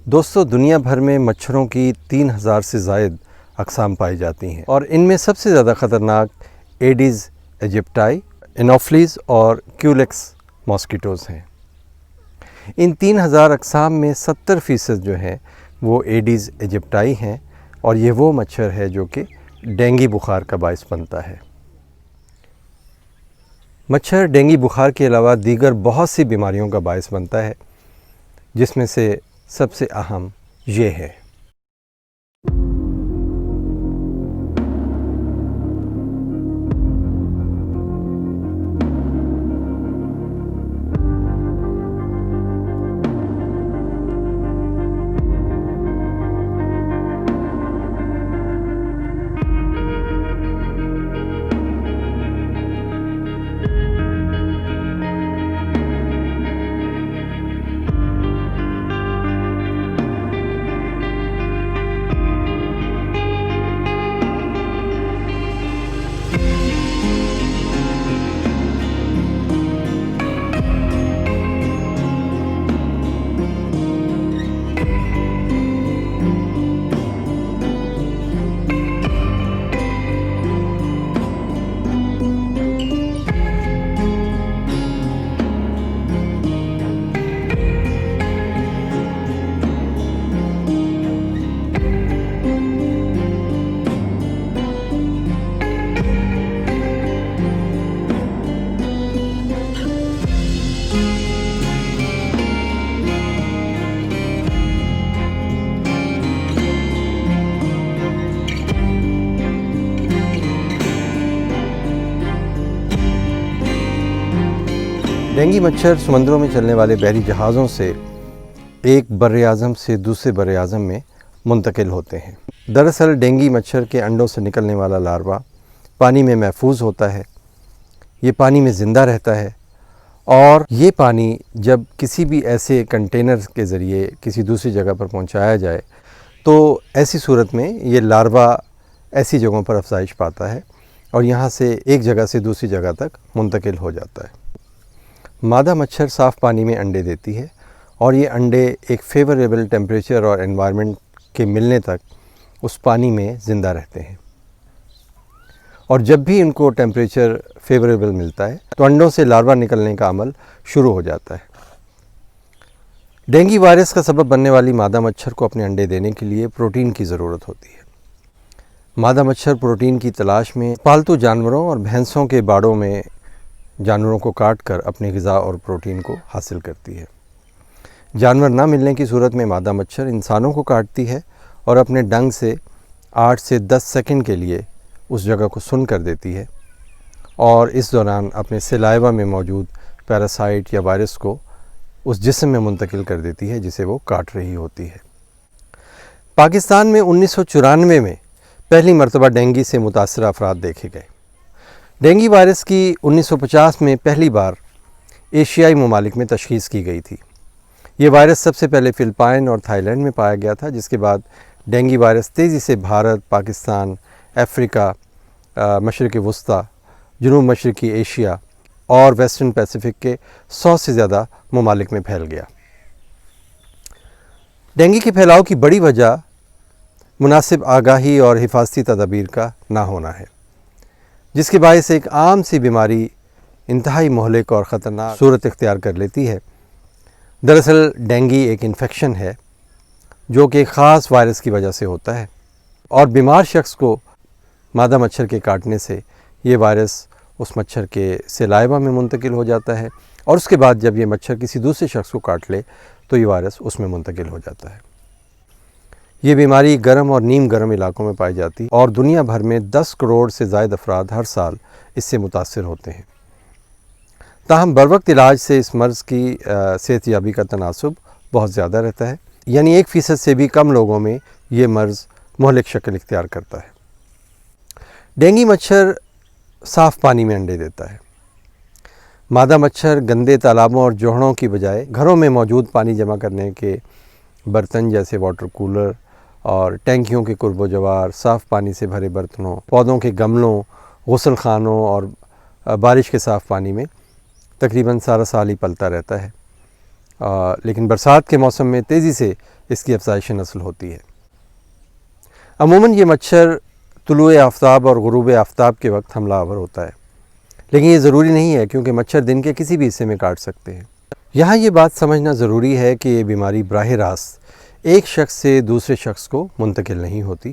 دوستو، دنیا بھر میں مچھروں کی 3000 سے زائد اقسام پائی جاتی ہیں اور ان میں سب سے زیادہ خطرناک ایڈیز ایجپٹائی، انوفلیز اور کیولیکس ماسکیٹوز ہیں۔ ان 3000 اقسام میں 70% جو ہیں وہ ایڈیز ایجپٹائی ہیں اور یہ وہ مچھر ہے جو کہ ڈینگی بخار کا باعث بنتا ہے۔ مچھر ڈینگی بخار کے علاوہ دیگر بہت سی بیماریوں کا باعث بنتا ہے، جس میں سے سب سے اہم یہ ہے۔ ڈینگی مچھر سمندروں میں چلنے والے بحری جہازوں سے ایک براعظم سے دوسرے براعظم میں منتقل ہوتے ہیں۔ دراصل ڈینگی مچھر کے انڈوں سے نکلنے والا لاروا پانی میں محفوظ ہوتا ہے، یہ پانی میں زندہ رہتا ہے اور یہ پانی جب کسی بھی ایسے کنٹینر کے ذریعے کسی دوسری جگہ پر پہنچایا جائے تو ایسی صورت میں یہ لاروا ایسی جگہوں پر افزائش پاتا ہے اور یہاں سے ایک جگہ سے دوسری جگہ تک منتقل ہو جاتا ہے۔ مادہ مچھر صاف پانی میں انڈے دیتی ہے اور یہ انڈے ایک فیوریبل ٹیمپریچر اور انوائرمنٹ کے ملنے تک اس پانی میں زندہ رہتے ہیں، اور جب بھی ان کو ٹیمپریچر فیوریبل ملتا ہے تو انڈوں سے لاروا نکلنے کا عمل شروع ہو جاتا ہے۔ ڈینگی وائرس کا سبب بننے والی مادہ مچھر کو اپنے انڈے دینے کے لیے پروٹین کی ضرورت ہوتی ہے۔ مادہ مچھر پروٹین کی تلاش میں پالتو جانوروں اور بھینسوں کے باڑوں میں جانوروں کو کاٹ کر اپنی غذا اور پروٹین کو حاصل کرتی ہے۔ جانور نہ ملنے کی صورت میں مادہ مچھر انسانوں کو کاٹتی ہے اور اپنے ڈنگ سے 8 سے 10 سیکنڈ کے لیے اس جگہ کو سن کر دیتی ہے اور اس دوران اپنے سلائیوا میں موجود پیراسائٹ یا وائرس کو اس جسم میں منتقل کر دیتی ہے جسے وہ کاٹ رہی ہوتی ہے۔ پاکستان میں 1994 میں پہلی مرتبہ ڈینگی سے متاثرہ افراد دیکھے گئے۔ ڈینگی وائرس کی 1950 میں پہلی بار ایشیائی ممالک میں تشخیص کی گئی تھی۔ یہ وائرس سب سے پہلے فلپائن اور تھائی لینڈ میں پایا گیا تھا، جس کے بعد ڈینگی وائرس تیزی سے بھارت، پاکستان، افریقہ، مشرق وسطیٰ، جنوب مشرقی ایشیا اور ویسٹرن پیسیفک کے 100 سے زیادہ ممالک میں پھیل گیا۔ ڈینگی کے پھیلاؤ کی بڑی وجہ مناسب آگاہی اور حفاظتی تدابیر کا نہ ہونا ہے، جس کے باعث ایک عام سی بیماری انتہائی مہلک اور خطرناک صورت اختیار کر لیتی ہے۔ دراصل ڈینگی ایک انفیکشن ہے جو کہ ایک خاص وائرس کی وجہ سے ہوتا ہے، اور بیمار شخص کو مادہ مچھر کے کاٹنے سے یہ وائرس اس مچھر کے سلائیوا میں منتقل ہو جاتا ہے، اور اس کے بعد جب یہ مچھر کسی دوسرے شخص کو کاٹ لے تو یہ وائرس اس میں منتقل ہو جاتا ہے۔ یہ بیماری گرم اور نیم گرم علاقوں میں پائی جاتی ہے اور دنیا بھر میں 10 کروڑ سے زائد افراد ہر سال اس سے متاثر ہوتے ہیں۔ تاہم بروقت علاج سے اس مرض کی صحت یابی کا تناسب بہت زیادہ رہتا ہے، یعنی 1% سے بھی کم لوگوں میں یہ مرض مہلک شکل اختیار کرتا ہے۔ ڈینگی مچھر صاف پانی میں انڈے دیتا ہے۔ مادہ مچھر گندے تالابوں اور جوہڑوں کی بجائے گھروں میں موجود پانی جمع کرنے کے برتن جیسے واٹر کولر اور ٹینکیوں کے قرب و جوار، صاف پانی سے بھرے برتنوں، پودوں کے گملوں، غسل خانوں اور بارش کے صاف پانی میں تقریباً سارا سال ہی پلتا رہتا ہے، لیکن برسات کے موسم میں تیزی سے اس کی افزائش نسل ہوتی ہے۔ عموماً یہ مچھر طلوع آفتاب اور غروب آفتاب کے وقت حملہ آور ہوتا ہے، لیکن یہ ضروری نہیں ہے کیونکہ مچھر دن کے کسی بھی حصے میں کاٹ سکتے ہیں۔ یہاں یہ بات سمجھنا ضروری ہے کہ یہ بیماری براہ راست ایک شخص سے دوسرے شخص کو منتقل نہیں ہوتی،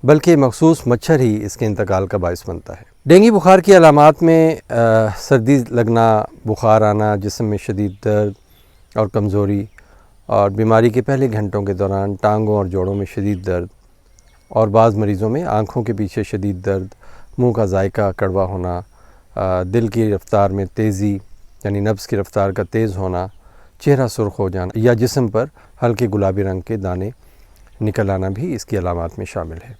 بلکہ مخصوص مچھر ہی اس کے انتقال کا باعث بنتا ہے۔ ڈینگی بخار کی علامات میں سردی لگنا، بخار آنا، جسم میں شدید درد اور کمزوری، اور بیماری کے پہلے گھنٹوں کے دوران ٹانگوں اور جوڑوں میں شدید درد، اور بعض مریضوں میں آنکھوں کے پیچھے شدید درد، منہ کا ذائقہ کڑوا ہونا، دل کی رفتار میں تیزی یعنی نبض کی رفتار کا تیز ہونا، چہرہ سرخ ہو جانا یا جسم پر ہلکے گلابی رنگ کے دانے نکل آنا بھی اس کی علامات میں شامل ہے۔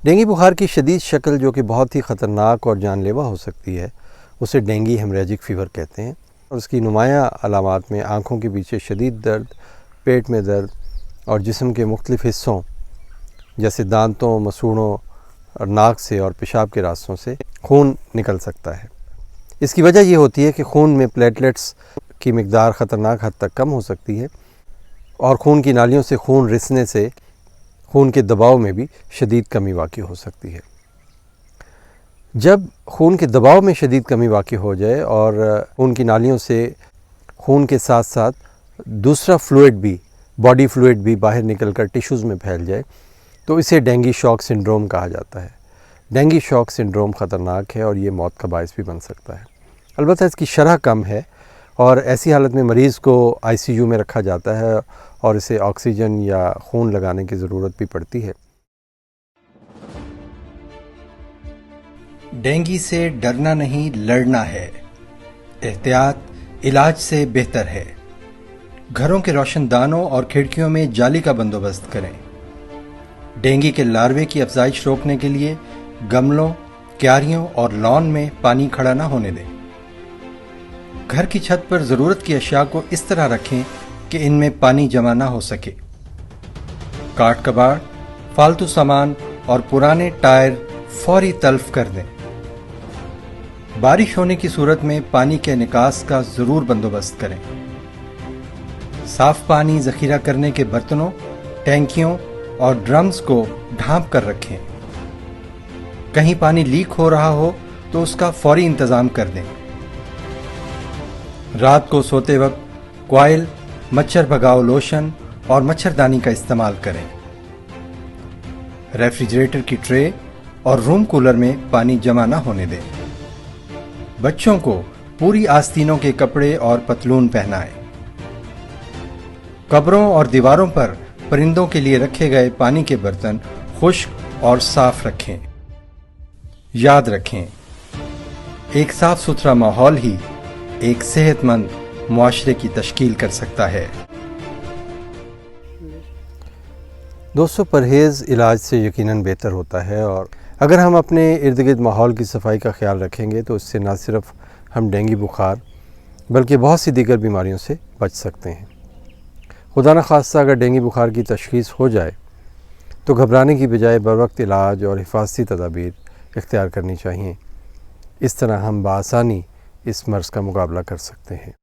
ڈینگی بخار کی شدید شکل جو کہ بہت ہی خطرناک اور جان لیوا ہو سکتی ہے، اسے ڈینگی ہیمریجک فیور کہتے ہیں، اور اس کی نمایاں علامات میں آنکھوں کے پیچھے شدید درد، پیٹ میں درد اور جسم کے مختلف حصوں جیسے دانتوں، مسوڑوں اور ناک سے اور پیشاب کے راستوں سے خون نکل سکتا ہے۔ اس کی وجہ یہ ہوتی ہے کہ خون میں پلیٹلیٹس کی مقدار خطرناک حد تک کم ہو سکتی ہے، اور خون کی نالیوں سے خون رسنے سے خون کے دباؤ میں بھی شدید کمی واقع ہو سکتی ہے۔ جب خون کے دباؤ میں شدید کمی واقع ہو جائے اور خون کی نالیوں سے خون کے ساتھ ساتھ دوسرا فلوئڈ بھی، باڈی فلوئڈ بھی باہر نکل کر ٹیشوز میں پھیل جائے تو اسے ڈینگی شاک سنڈروم کہا جاتا ہے۔ ڈینگی شاک سنڈروم خطرناک ہے اور یہ موت کا باعث بھی بن سکتا ہے۔ البتہ اس کی شرح کم ہے، اور ایسی حالت میں مریض کو ICU میں رکھا جاتا ہے اور اسے آکسیجن یا خون لگانے کی ضرورت بھی پڑتی ہے۔ ڈینگی سے ڈرنا نہیں، لڑنا ہے۔ احتیاط علاج سے بہتر ہے۔ گھروں کے روشن دانوں اور کھڑکیوں میں جالی کا بندوبست کریں۔ ڈینگی کے لاروے کی افزائش روکنے کے لیے گملوں، کیاریوں اور لان میں پانی کھڑا نہ ہونے دیں۔ گھر کی چھت پر ضرورت کی اشیاء کو اس طرح رکھیں کہ ان میں پانی جمع نہ ہو سکے۔ کاٹ کباڑ، فالتو سامان اور پرانے ٹائر فوری تلف کر دیں۔ بارش ہونے کی صورت میں پانی کے نکاس کا ضرور بندوبست کریں۔ صاف پانی ذخیرہ کرنے کے برتنوں، ٹینکیوں اور ڈرمز کو ڈھانپ کر رکھیں۔ کہیں پانی لیک ہو رہا ہو تو اس کا فوری انتظام کر دیں۔ رات کو سوتے وقت کوائل، مچھر بھگاؤ لوشن اور مچھردانی کا استعمال کریں۔ ریفریجریٹر کی ٹرے اور روم کولر میں پانی جمع نہ ہونے دیں۔ بچوں کو پوری آستینوں کے کپڑے اور پتلون پہنائیں۔ قبروں اور دیواروں پر پرندوں کے لیے رکھے گئے پانی کے برتن خشک اور صاف رکھیں۔ یاد رکھیں، ایک صاف ستھرا ماحول ہی ایک صحت مند معاشرے کی تشکیل کر سکتا ہے۔ دوستو، پرہیز علاج سے یقیناً بہتر ہوتا ہے، اور اگر ہم اپنے ارد گرد ماحول کی صفائی کا خیال رکھیں گے تو اس سے نہ صرف ہم ڈینگی بخار بلکہ بہت سی دیگر بیماریوں سے بچ سکتے ہیں۔ خدا نخواستہ اگر ڈینگی بخار کی تشخیص ہو جائے تو گھبرانے کی بجائے بروقت علاج اور حفاظتی تدابیر اختیار کرنی چاہیے۔ اس طرح ہم بآسانی اس مرض کا مقابلہ کر سکتے ہیں۔